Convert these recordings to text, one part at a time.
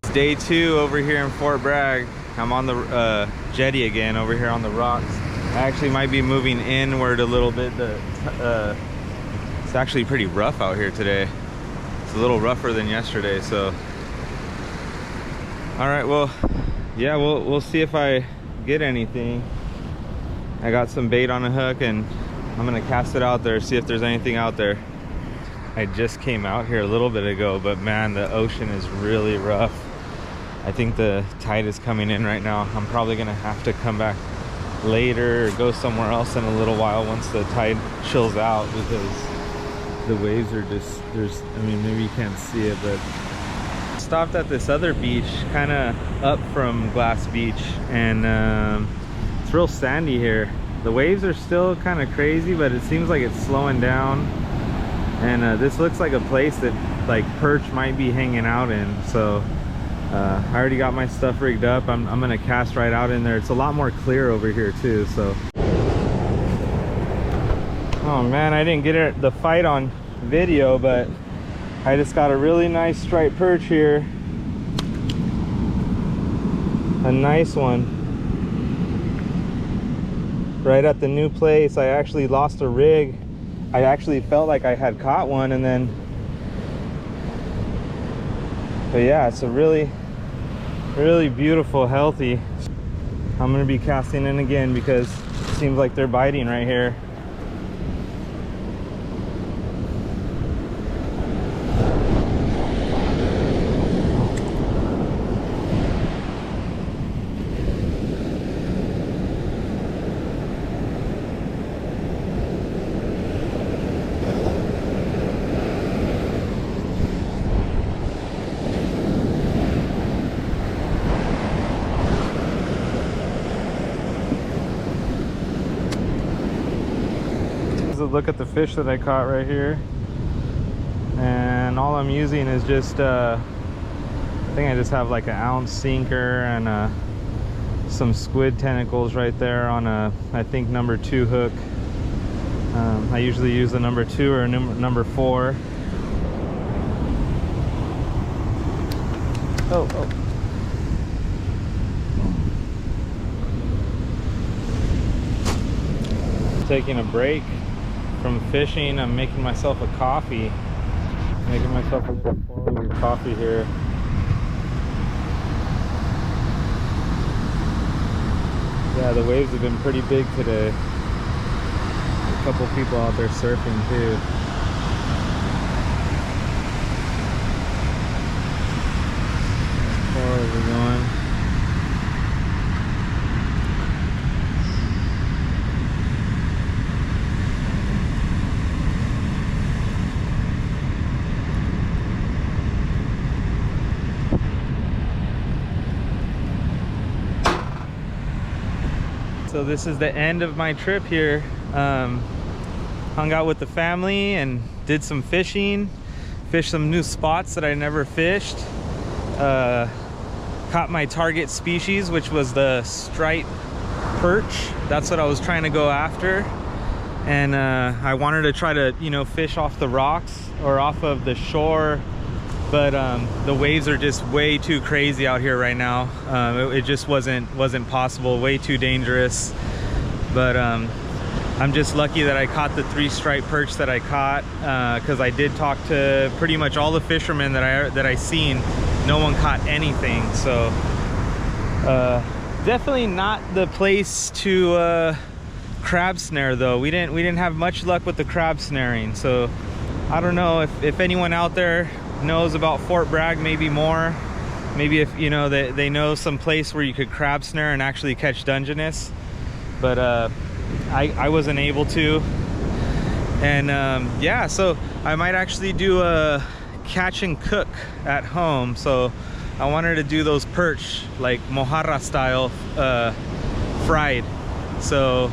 It's day 2 over here in Fort Bragg. I'm on the jetty again over here on the rocks. I actually might be moving inward a little bit. It's actually pretty rough out here today. It's a little rougher than yesterday, so. All right, well, yeah, we'll see if I get anything. I got some bait on a hook and I'm gonna cast it out there, see if there's anything out there. I just came out here a little bit ago, but man, the ocean is really rough. I think the tide is coming in right now. I'm probably gonna have to come back later or go somewhere else in a little while once the tide chills out, because the waves are just, I mean, maybe you can't see it, but stopped at this other beach kind of up from Glass Beach, and it's real sandy here. The waves are still kind of crazy, but it seems like it's slowing down, and this looks like a place that like perch might be hanging out in. So I already got my stuff rigged up. I'm gonna cast right out in there. It's a lot more clear over here too. So oh man, I didn't get the fight on video, but I just got a really nice striped perch here. A nice one. Right at the new place. I actually lost a rig. I actually felt like I had caught one, and then, but yeah, it's a really beautiful, healthy. I'm gonna be casting in again because it seems like they're biting right here. Look at the fish that I caught right here, and all I'm using is just I think I just have like an ounce sinker and some squid tentacles right there on a, I think, number 2 hook. I usually use the number 2 or number 4. Oh. Taking a break from fishing. I'm making myself a coffee. Making myself a little pour-over coffee here. Yeah, the waves have been pretty big today. A couple people out there surfing too. Pour-over going. So this is the end of my trip here. Hung out with the family and did some fishing. Fished some new spots that I never fished. Caught my target species, which was the striped perch. That's what I was trying to go after. And I wanted to try to, you know, fish off the rocks or off of the shore. But the waves are just way too crazy out here right now. It just wasn't possible, way too dangerous. But I'm just lucky that I caught the 3 striped perch that I caught, because I did talk to pretty much all the fishermen that I seen. No one caught anything. So definitely not the place to crab snare though. We didn't have much luck with the crab snaring. So I don't know if anyone out there knows about Fort Bragg, maybe more. Maybe if, you know, they know some place where you could crab snare and actually catch Dungeness. But I wasn't able to. And yeah, so I might actually do a catch and cook at home. So I wanted to do those perch, like Mojarras style, fried. So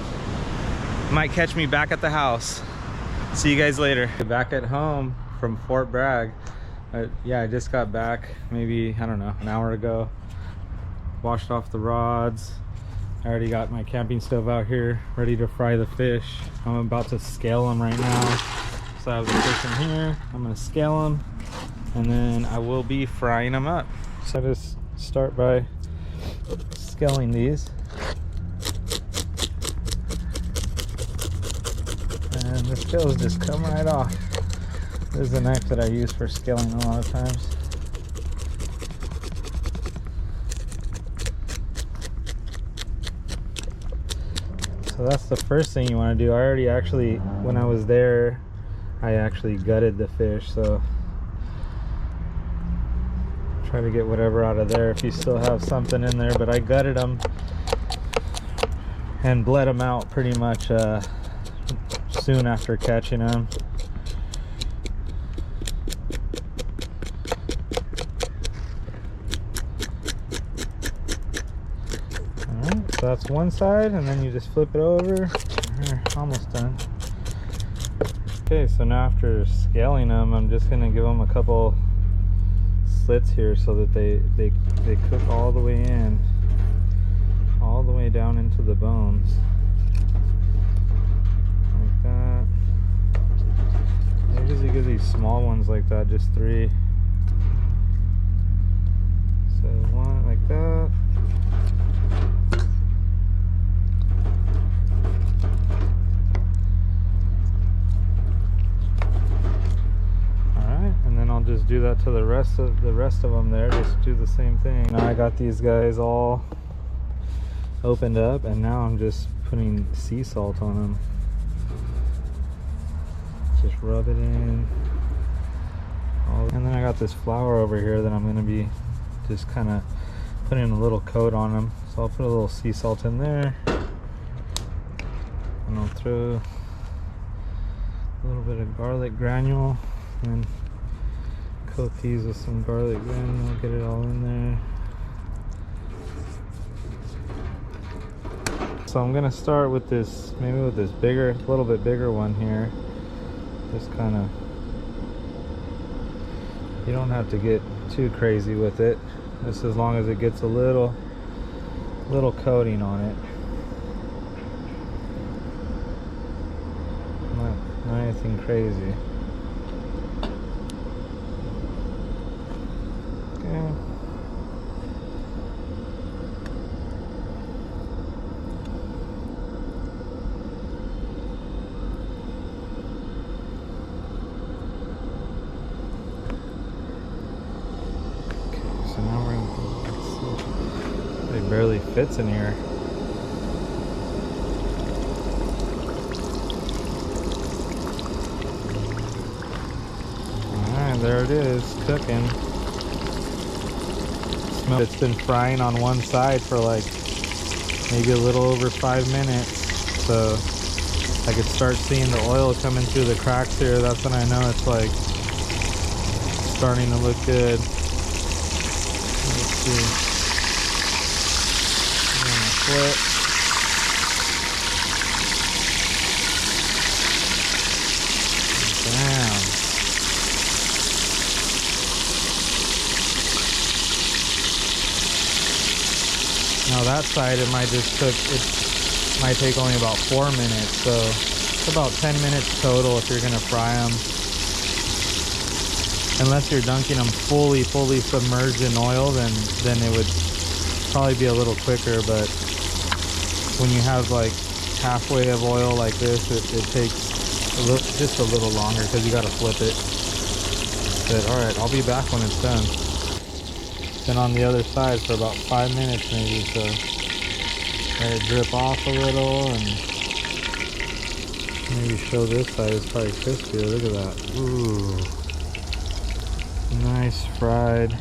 might catch me back at the house. See you guys later. Back at home from Fort Bragg. Yeah, I just got back maybe, I don't know, an hour ago. Washed off the rods. I already got my camping stove out here ready to fry the fish. I'm about to scale them right now. So I have the fish in here. I'm gonna scale them and then I will be frying them up. So I just start by scaling these. And the scales just come right off. This is a knife that I use for scaling a lot of times. So that's the first thing you want to do. I already actually, when I was there, I actually gutted the fish, so try to get whatever out of there if you still have something in there. But I gutted them and bled them out pretty much soon after catching them. Alright, so that's one side, and then you just flip it over. Almost done. Okay, so now after scaling them, I'm just gonna give them a couple slits here so that they cook all the way in, all the way down into the bones, like that. I usually give these small ones like that, just 3. So 1 like that. Just do that to the rest of them there. Just do the same thing. Now I got these guys all opened up, and now I'm just putting sea salt on them. Just rub it in. And then I got this flour over here that I'm going to be just kind of putting a little coat on them. So I'll put a little sea salt in there, and I'll throw a little bit of garlic granule, and coat these with some garlic granule, get it all in there. So I'm gonna start with this, maybe with this bigger, a little bit bigger one here. Just kind of, you don't have to get too crazy with it, just as long as it gets a little coating on it. Not anything crazy. So now we're going to, it barely fits in here. Alright, there it is, cooking. It's been frying on one side for like maybe a little over 5 minutes, so I could start seeing the oil coming through the cracks here. That's when I know it's like starting to look good. Let's see. I'm gonna flip. Damn. Now that side, it might just cook, it might take only about 4 minutes, so it's about 10 minutes total if you're gonna fry them. Unless you're dunking them fully submerged in oil, then it would probably be a little quicker, but when you have like halfway of oil like this, it takes just a little longer because you gotta flip it. But alright, I'll be back when it's done. Been on the other side for about 5 minutes maybe, so let it drip off a little, and maybe show this side. It's probably crispier. Look at that. Ooh, nice fried.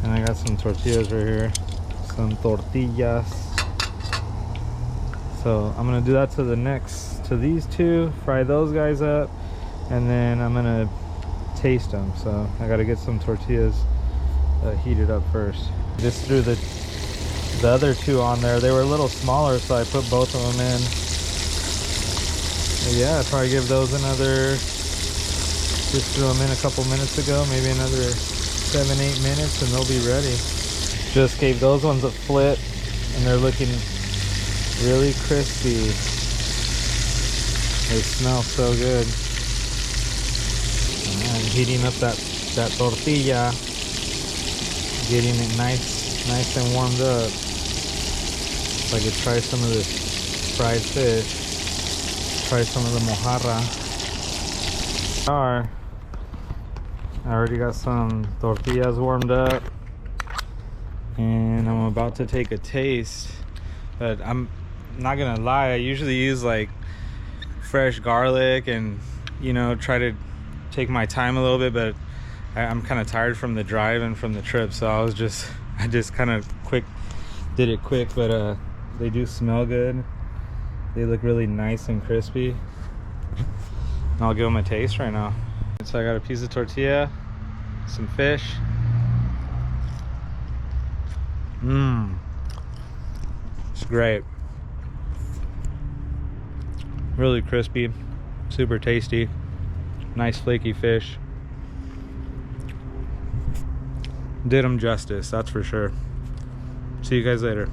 And I got some tortillas right here, some tortillas. So I'm gonna do that to these two, fry those guys up, and then I'm gonna taste them. So I gotta get some tortillas heated up first. Just threw the other two on there. They were a little smaller, so I put both of them in. But yeah, I'd probably give those another, just threw them in a couple minutes ago, maybe another 7-8 minutes, and they'll be ready. Just gave those ones a flip, and they're looking really crispy. They smell so good. And heating up that tortilla. getting it nice and warmed up. So I could try some of this fried fish. Try some of the mojarra. I already got some tortillas warmed up, and I'm about to take a taste. But I'm not gonna lie, I usually use like fresh garlic and, you know, try to take my time a little bit, but I'm kind of tired from the drive and from the trip, so I just kind of did it quick. But they do smell good. They look really nice and crispy. I'll give them a taste right now. So I got a piece of tortilla, some fish. It's great. Really crispy, super tasty, nice flaky fish. Did them justice, that's for sure. See you guys later.